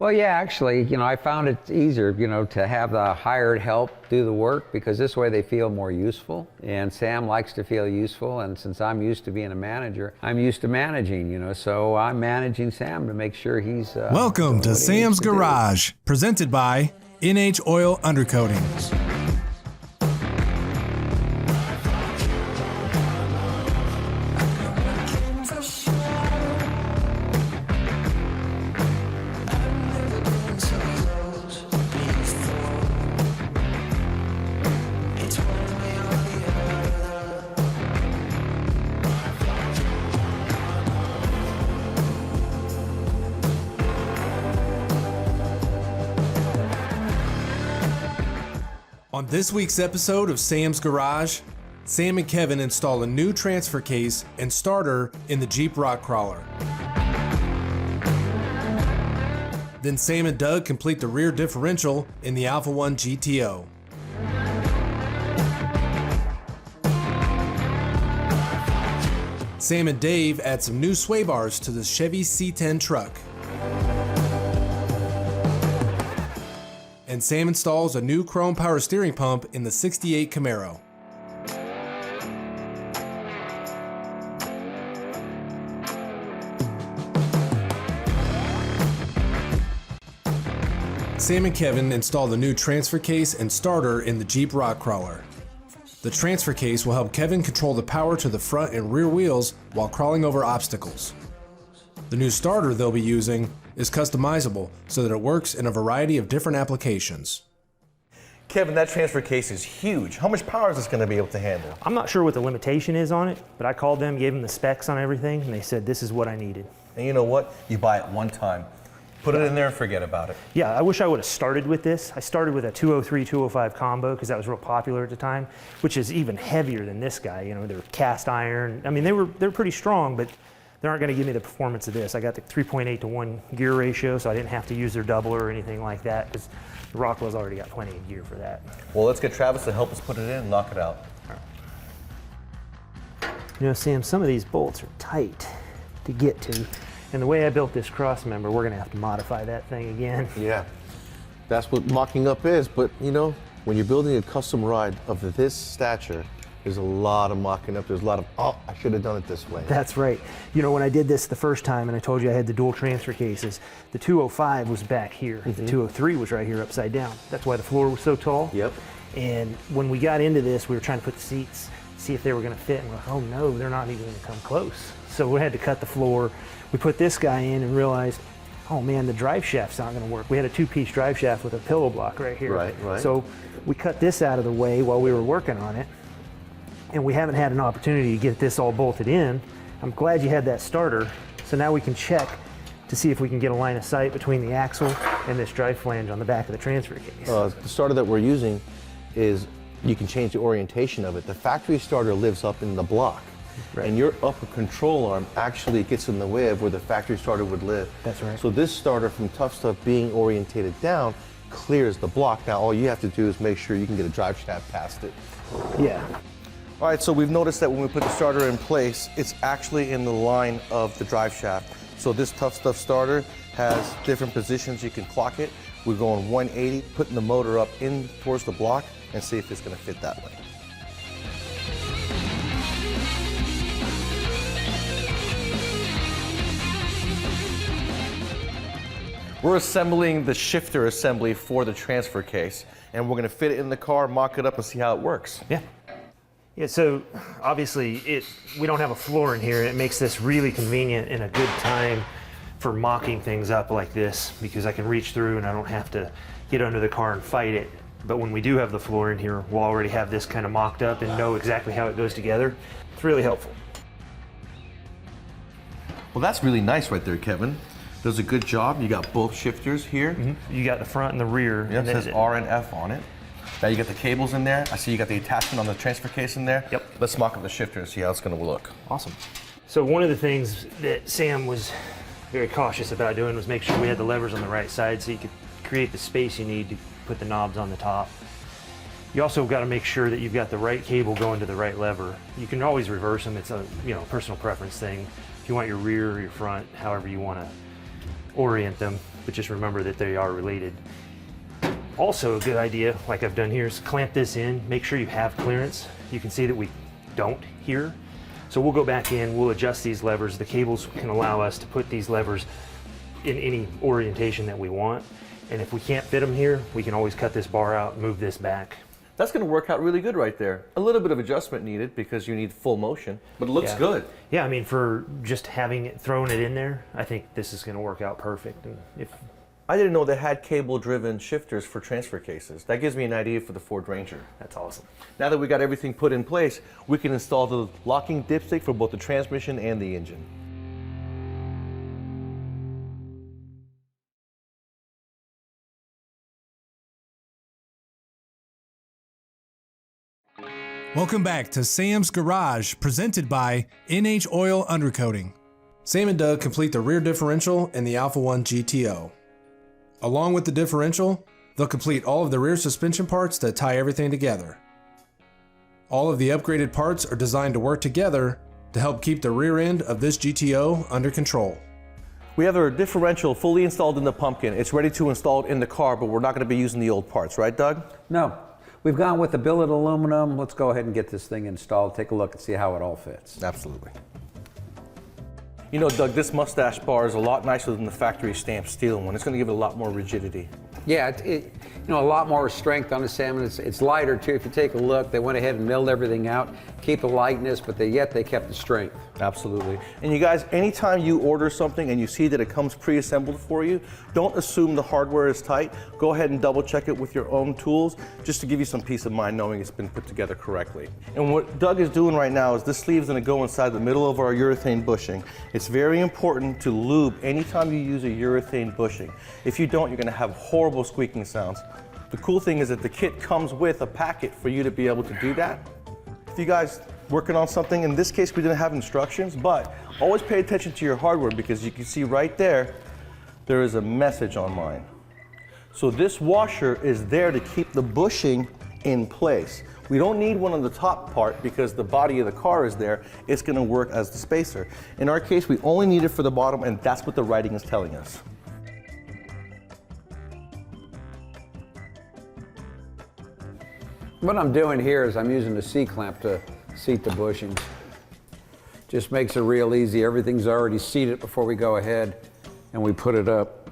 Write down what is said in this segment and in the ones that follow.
Well, yeah, actually, I found it easier, to have the hired help do the work because this way they feel more useful. And Sam likes to feel useful. And since I'm used to being a manager, I'm used to managing, so I'm managing Sam to make sure he's. Welcome to Sam's Garage, presented by NH Oil Undercoatings. On this week's episode of Sam's Garage, Sam and Kevin install a new transfer case and starter in the Jeep Rock Crawler. Then Sam and Doug complete the rear differential in the Alpha 1 GTO. Sam and Dave add some new sway bars to the Chevy C10 truck. And Sam installs a new chrome power steering pump in the 68 Camaro. Sam and Kevin install the new transfer case and starter in the Jeep Rock Crawler. The transfer case will help Kevin control the power to the front and rear wheels while crawling over obstacles. The new starter they'll be using is customizable so that it works in a variety of different applications. Kevin, that transfer case is huge. How much power is this going to be able to handle? I'm not sure what the limitation is on it, but I called them, gave them the specs on everything, and they said this is what I needed. And you know what? You buy it one time. Put it in there and forget about it. Yeah, I wish I would have started with this. I started with a 203, 205 combo because that was real popular at the time, which is even heavier than this guy. They're cast iron. I mean, they're pretty strong, but they aren't going to give me the performance of this. I got the 3.8 to 1 gear ratio, so I didn't have to use their doubler or anything like that because the Rockwell's already got plenty of gear for that. Well, let's get Travis to help us put it in and knock it out. Sam, some of these bolts are tight to get to, and the way I built this cross member, we're going to have to modify that thing again. Yeah, that's what mocking up is, but when you're building a custom ride of this stature, there's a lot of mocking up. There's a lot of, I should have done it this way. That's right. When I did this the first time and I told you I had the dual transfer cases, the 205 was back here. The 203 was right here upside down. That's why the floor was so tall. Yep. And when we got into this, we were trying to put the seats, see if they were going to fit. And we're like, oh no, they're not even going to come close. So we had to cut the floor. We put this guy in and realized, oh man, the drive shaft's not going to work. We had a two-piece drive shaft with a pillow block right here. Right. So we cut this out of the way while we were working on it. And we haven't had an opportunity to get this all bolted in. I'm glad you had that starter. So now we can check to see if we can get a line of sight between the axle and this drive flange on the back of the transfer case. The starter that we're using is, you can change the orientation of it. The factory starter lives up in the block. Right. And your upper control arm actually gets in the way of where the factory starter would live. That's right. So this starter from Tough Stuff being orientated down clears the block. Now all you have to do is make sure you can get a drive shaft past it. Yeah. All right, so we've noticed that when we put the starter in place, it's actually in the line of the drive shaft. So this Tough Stuff starter has different positions. You can clock it. We're going 180, putting the motor up in towards the block and see if it's going to fit that way. We're assembling the shifter assembly for the transfer case, and we're going to fit it in the car, mock it up, and see how it works. Yeah, so obviously we don't have a floor in here. It makes this really convenient and a good time for mocking things up like this because I can reach through and I don't have to get under the car and fight it. But when we do have the floor in here, we'll already have this kind of mocked up and know exactly how it goes together. It's really helpful. Well, that's really nice right there, Kevin. Does a good job. You got both shifters here. You got the front and the rear. Yep, it says R and F on it. Now you got the cables in there. I see you got the attachment on the transfer case in there. Yep. Let's mock up the shifter and see how it's going to look. Awesome. So one of the things that Sam was very cautious about doing was make sure we had the levers on the right side so you could create the space you need to put the knobs on the top. You also got to make sure that you've got the right cable going to the right lever. You can always reverse them. It's a personal preference thing. If you want your rear or your front, however you want to orient them. but just remember that they are related. Also a good idea, like I've done here, is clamp this in, make sure you have clearance. You can see that we don't here. So we'll go back in, we'll adjust these levers. The cables can allow us to put these levers in any orientation that we want. And if we can't fit them here, we can always cut this bar out, move this back. That's going to work out really good right there. A little bit of adjustment needed because you need full motion, but it looks good. Yeah, I mean, for just having it, throwing it in there, I think this is going to work out perfect. And if I didn't know they had cable-driven shifters for transfer cases. That gives me an idea for the Ford Ranger. that's awesome. Now that we got everything put in place, we can install the locking dipstick for both the transmission and the engine. Welcome back to Sam's Garage, presented by NH Oil Undercoating. Sam and Doug complete the rear differential and the Alpha 1 GTO. Along with the differential, they'll complete all of the rear suspension parts that tie everything together. All of the upgraded parts are designed to work together to help keep the rear end of this GTO under control. We have our differential fully installed in the pumpkin. It's ready to install it in the car, but we're not going to be using the old parts, right, Doug? No, we've gone with the billet aluminum. Let's go ahead and get this thing installed, take a look and see how it all fits. Absolutely. You know, Doug, this mustache bar is a lot nicer than the factory stamped steel one. It's going to give it a lot more rigidity. Yeah, you know, a lot more strength on the salmon. It's lighter too. If you take a look, they went ahead and milled everything out, keep the lightness, but yet they kept the strength. Absolutely. And you guys, anytime you order something and you see that it comes pre-assembled for you, don't assume the hardware is tight. Go ahead and double check it with your own tools, just to give you some peace of mind knowing it's been put together correctly. And what Doug is doing right now is this sleeve is going to go inside the middle of our urethane bushing. It's very important to lube anytime you use a urethane bushing. If you don't, you're going to have horrible squeaking sounds. The cool thing is that the kit comes with a packet for you to be able to do that. If you guys working on something, in this case we didn't have instructions, but always pay attention to your hardware because you can see right there, there is a message on mine. So this washer is there to keep the bushing in place. We don't need one on the top part because the body of the car is there. It's going to work as the spacer. In our case, we only need it for the bottom, and that's what the writing is telling us. What I'm doing here is I'm using the C-clamp to seat the bushings. Just makes it real easy. Everything's already seated before we go ahead and we put it up.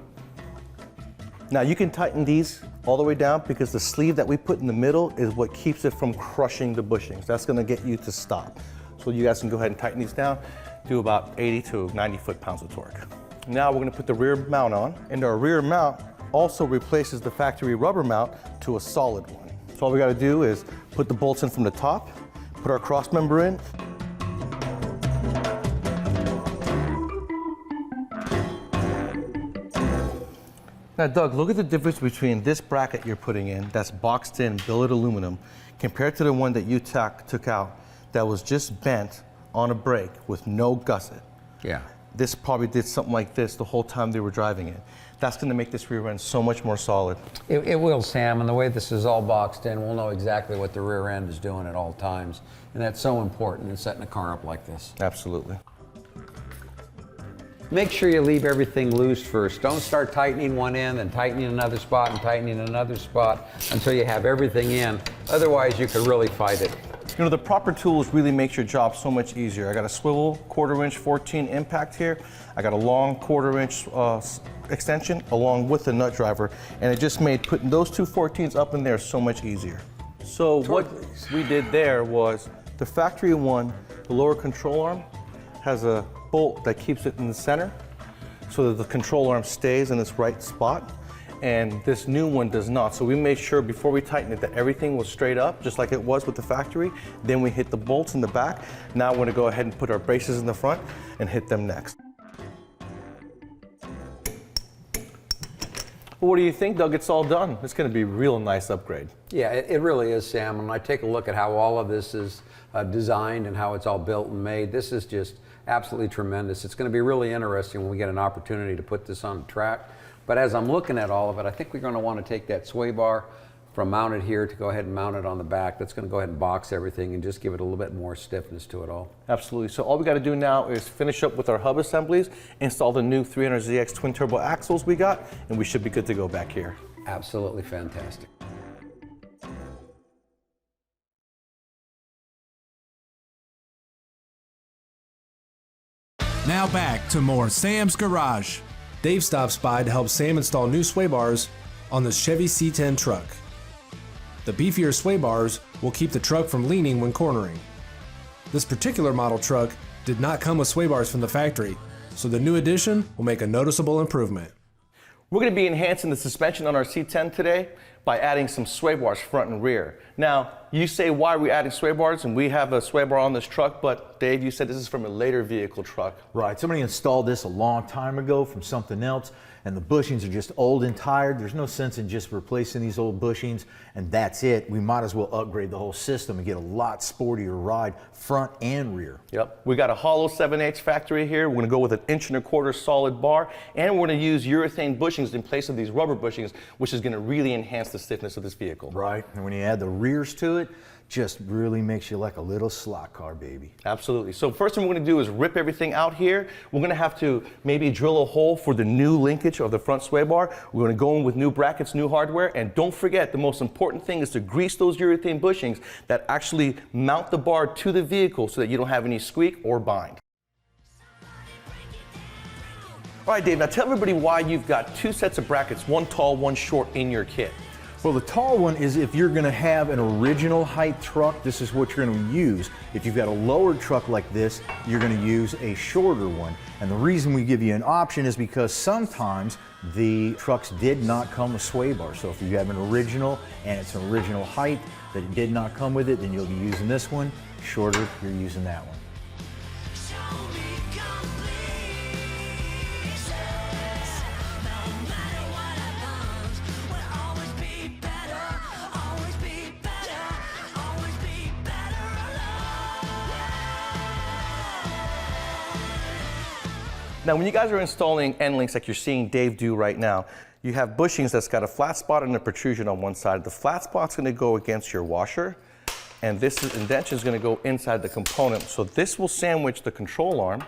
Now you can tighten these all the way down because the sleeve that we put in the middle is what keeps it from crushing the bushings. That's going to get you to stop. So you guys can go ahead and tighten these down, do about 80 to 90 foot-pounds of torque. Now we're going to put the rear mount on, and our rear mount also replaces the factory rubber mount to a solid one. So all we got to do is put the bolts in from the top, put our cross member in. Now, Doug, look at the difference between this bracket you're putting in, that's boxed in billet aluminum, compared to the one that you took out that was just bent on a brake with no gusset. Yeah. This probably did something like this the whole time they were driving it. That's going to make this rear end so much more solid. It will, Sam, and the way this is all boxed in, we'll know exactly what the rear end is doing at all times. And that's so important in setting a car up like this. Absolutely. Make sure you leave everything loose first. Don't start tightening one end and tightening another spot and tightening another spot until you have everything in. Otherwise, you could really fight it. You know, the proper tools really makes your job so much easier. I got a swivel 1/4 inch 14 impact here. I got a long 1/4 inch extension along with the nut driver, and it just made putting those two 14s up in there so much easier. So what we did there was the factory one, the lower control arm, has a bolt that keeps it in the center so that the control arm stays in its right spot, and this new one does not. So we made sure before we tightened it that everything was straight up just like it was with the factory. Then we hit the bolts in the back. Now we're going to go ahead and put our braces in the front and hit them next. Well, what do you think, Doug? It's all done. It's going to be a real nice upgrade. Yeah, it really is, Sam. When I take a look at how all of this is designed and how it's all built and made, this is just absolutely tremendous. It's going to be really interesting when we get an opportunity to put this on the track. But as I'm looking at all of it, I think we're going to want to take that sway bar, from mounted here to go ahead and mount it on the back. That's going to go ahead and box everything and just give it a little bit more stiffness to it all. Absolutely. So all we got to do now is finish up with our hub assemblies, install the new 300ZX twin turbo axles we got, and we should be good to go back here. Absolutely fantastic. Now back to more Sam's Garage. Dave stops by to help Sam install new sway bars on the Chevy C10 truck. The beefier sway bars will keep the truck from leaning when cornering. This particular model truck did not come with sway bars from the factory, so the new addition will make a noticeable improvement. We're going to be enhancing the suspension on our C10 today by adding some sway bars front and rear. Now, you say, why are we adding sway bars? And we have a sway bar on this truck, but Dave, you said this is from a later vehicle truck. Right, somebody installed this a long time ago from something else, and the bushings are just old and tired. There's no sense in just replacing these old bushings, and that's it. We might as well upgrade the whole system and get a lot sportier ride, front and rear. Yep, we got a hollow 7/8 factory here. We're going to go with an 1.25" solid bar, and we're going to use urethane bushings in place of these rubber bushings, which is going to really enhance the stiffness of this vehicle. Right, and when you add the rears to it, just really makes you like a little slot car, baby. Absolutely. So first thing we're going to do is rip everything out here. We're going to have to maybe drill a hole for the new linkage of the front sway bar. We're going to go in with new brackets, new hardware, and don't forget, the most important thing is to grease those urethane bushings that actually mount the bar to the vehicle so that you don't have any squeak or bind. All right, Dave, now tell everybody why you've got two sets of brackets, one tall, one short, in your kit. Well, the tall one is if you're going to have an original height truck, this is what you're going to use. If you've got a lower truck like this, you're going to use a shorter one. And the reason we give you an option is because sometimes the trucks did not come with sway bars. So if you have an original and it's an original height that it did not come with it, then you'll be using this one. Shorter, you're using that one. Now, when you guys are installing end links like you're seeing Dave do right now, you have bushings that's got a flat spot and a protrusion on one side. The flat spot's going to go against your washer, and this indentation is going to go inside the component. So this will sandwich the control arm,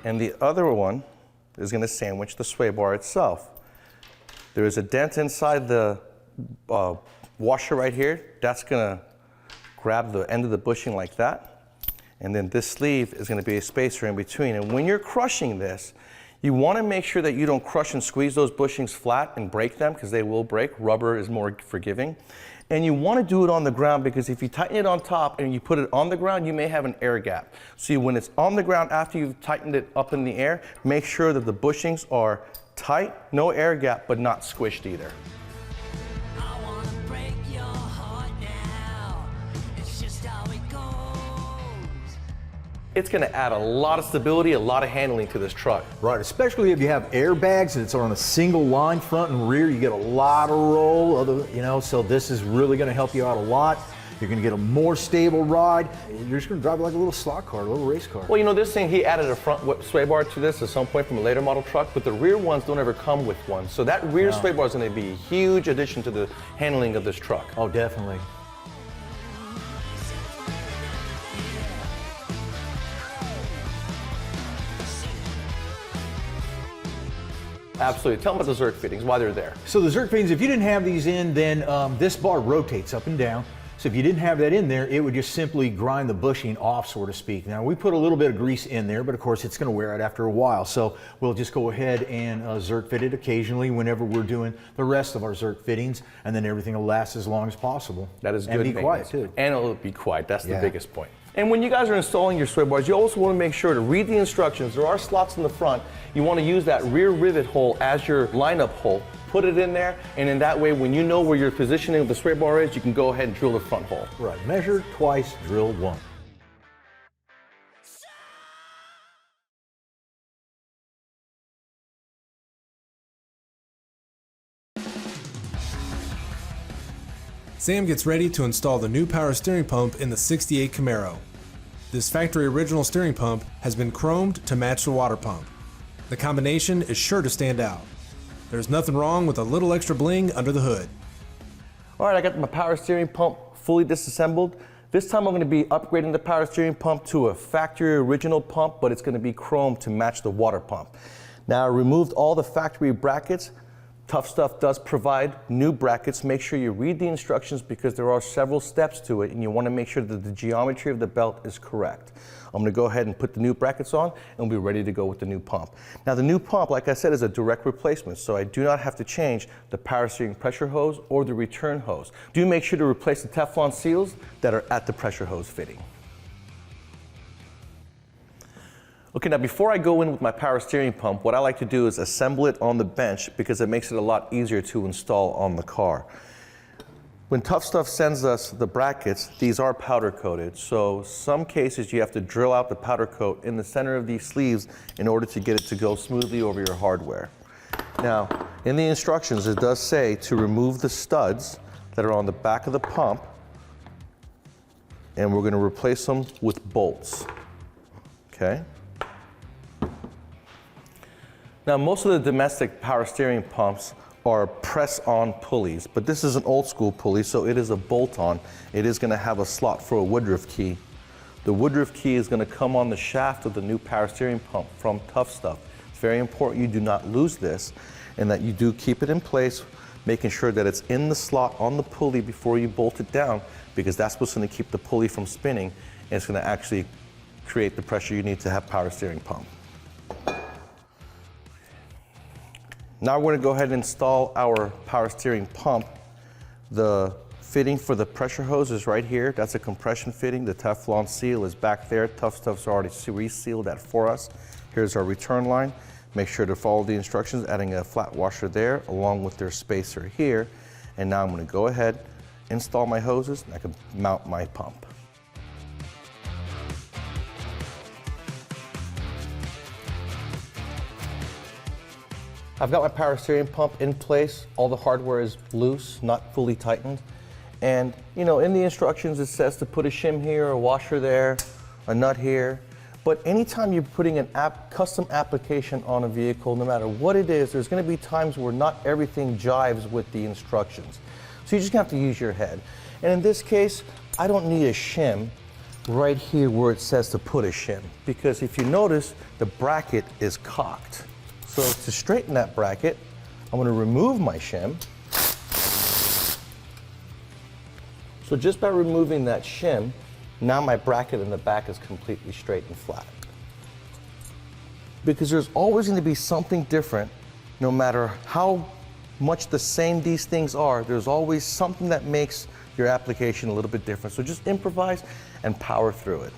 and the other one is going to sandwich the sway bar itself. There is a dent inside the washer right here. That's going to grab the end of the bushing like that. And then this sleeve is going to be a spacer in between. And when you're crushing this, you want to make sure that you don't crush and squeeze those bushings flat and break them, because they will break. Rubber is more forgiving. And you want to do it on the ground, because if you tighten it on top and you put it on the ground, you may have an air gap. So when it's on the ground after you've tightened it up in the air, make sure that the bushings are tight, no air gap, but not squished either. It's going to add a lot of stability, a lot of handling to this truck. Right, especially if you have airbags and it's on a single line front and rear, you get a lot of roll, so this is really going to help you out a lot. You're going to get a more stable ride. You're just going to drive it like a little slot car, a little race car. Well, this thing, he added a front sway bar to this at some point from a later model truck, but the rear ones don't ever come with one. So that rear sway bar is going to be a huge addition to the handling of this truck. Oh, definitely. Absolutely. Tell them about the Zerk fittings, why they're there. So the Zerk fittings, if you didn't have these in, then this bar rotates up and down. So if you didn't have that in there, it would just simply grind the bushing off, so to speak. Now we put a little bit of grease in there, but of course it's going to wear out after a while. So we'll just go ahead and Zerk fit it occasionally whenever we're doing the rest of our Zerk fittings, and then everything will last as long as possible. That is good. And be quiet too. And it'll be quiet. That's the biggest point. And when you guys are installing your sway bars, you also want to make sure to read the instructions. There are slots in the front. You want to use that rear rivet hole as your lineup hole. Put it in there, and in that way, when you know where your positioning of the sway bar is, you can go ahead and drill the front hole. Right. Measure twice, drill once. Sam gets ready to install the new power steering pump in the 68 Camaro. This factory original steering pump has been chromed to match the water pump. The combination is sure to stand out. There's nothing wrong with a little extra bling under the hood. All right, I got my power steering pump fully disassembled. This time I'm going to be upgrading the power steering pump to a factory original pump, but it's going to be chrome to match the water pump. Now I removed all the factory brackets. Tough Stuff does provide new brackets. Make sure you read the instructions because there are several steps to it and you want to make sure that the geometry of the belt is correct. I'm going to go ahead and put the new brackets on and we'll be ready to go with the new pump. Now the new pump, like I said, is a direct replacement, so I do not have to change the power steering pressure hose or the return hose. Do make sure to replace the Teflon seals that are at the pressure hose fitting. Okay, now before I go in with my power steering pump, what I like to do is assemble it on the bench because it makes it a lot easier to install on the car. When Tough Stuff sends us the brackets, these are powder coated, so some cases you have to drill out the powder coat in the center of these sleeves in order to get it to go smoothly over your hardware. Now, in the instructions it does say to remove the studs that are on the back of the pump, and we're going to replace them with bolts. Okay? Now, most of the domestic power steering pumps are press-on pulleys, but this is an old-school pulley, so it is a bolt-on. It is going to have a slot for a Woodruff key. The Woodruff key is going to come on the shaft of the new power steering pump from Tough Stuff. It's very important you do not lose this and that you do keep it in place, making sure that it's in the slot on the pulley before you bolt it down, because that's what's going to keep the pulley from spinning, and it's going to actually create the pressure you need to have power steering pump. Now we're going to go ahead and install our power steering pump. The fitting for the pressure hose is right here. That's a compression fitting. The Teflon seal is back there. Tough Stuff's already resealed that for us. Here's our return line. Make sure to follow the instructions, adding a flat washer there along with their spacer here. And now I'm going to go ahead, install my hoses, and I can mount my pump. I've got my power steering pump in place. All the hardware is loose, not fully tightened. And you know, in the instructions it says to put a shim here, a washer there, a nut here. But anytime you're putting an custom application on a vehicle, no matter what it is, there's going to be times where not everything jives with the instructions. So you just have to use your head. And in this case, I don't need a shim right here where it says to put a shim, because if you notice, the bracket is cocked. So to straighten that bracket, I'm going to remove my shim. So just by removing that shim, now my bracket in the back is completely straight and flat. Because there's always going to be something different, no matter how much the same these things are, there's always something that makes your application a little bit different. So just improvise and power through it.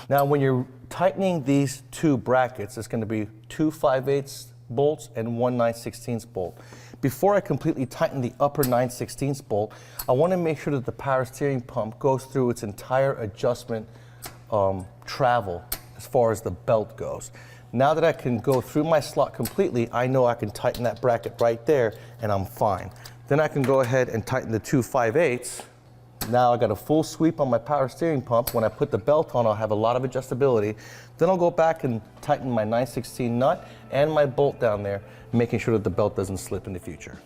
Now, when you're tightening these two brackets, it's going to be 2 5/8 bolts and 1 9/16 bolt. Before I completely tighten the upper 9/16 bolt, I want to make sure that the power steering pump goes through its entire adjustment travel as far as the belt goes. Now that I can go through my slot completely, I know I can tighten that bracket right there and I'm fine. Then I can go ahead and tighten the 2 5/8. Now I got a full sweep on my power steering pump. When I put the belt on, I'll have a lot of adjustability. Then I'll go back and tighten my 9/16 nut and my bolt down there, making sure that the belt doesn't slip in the future.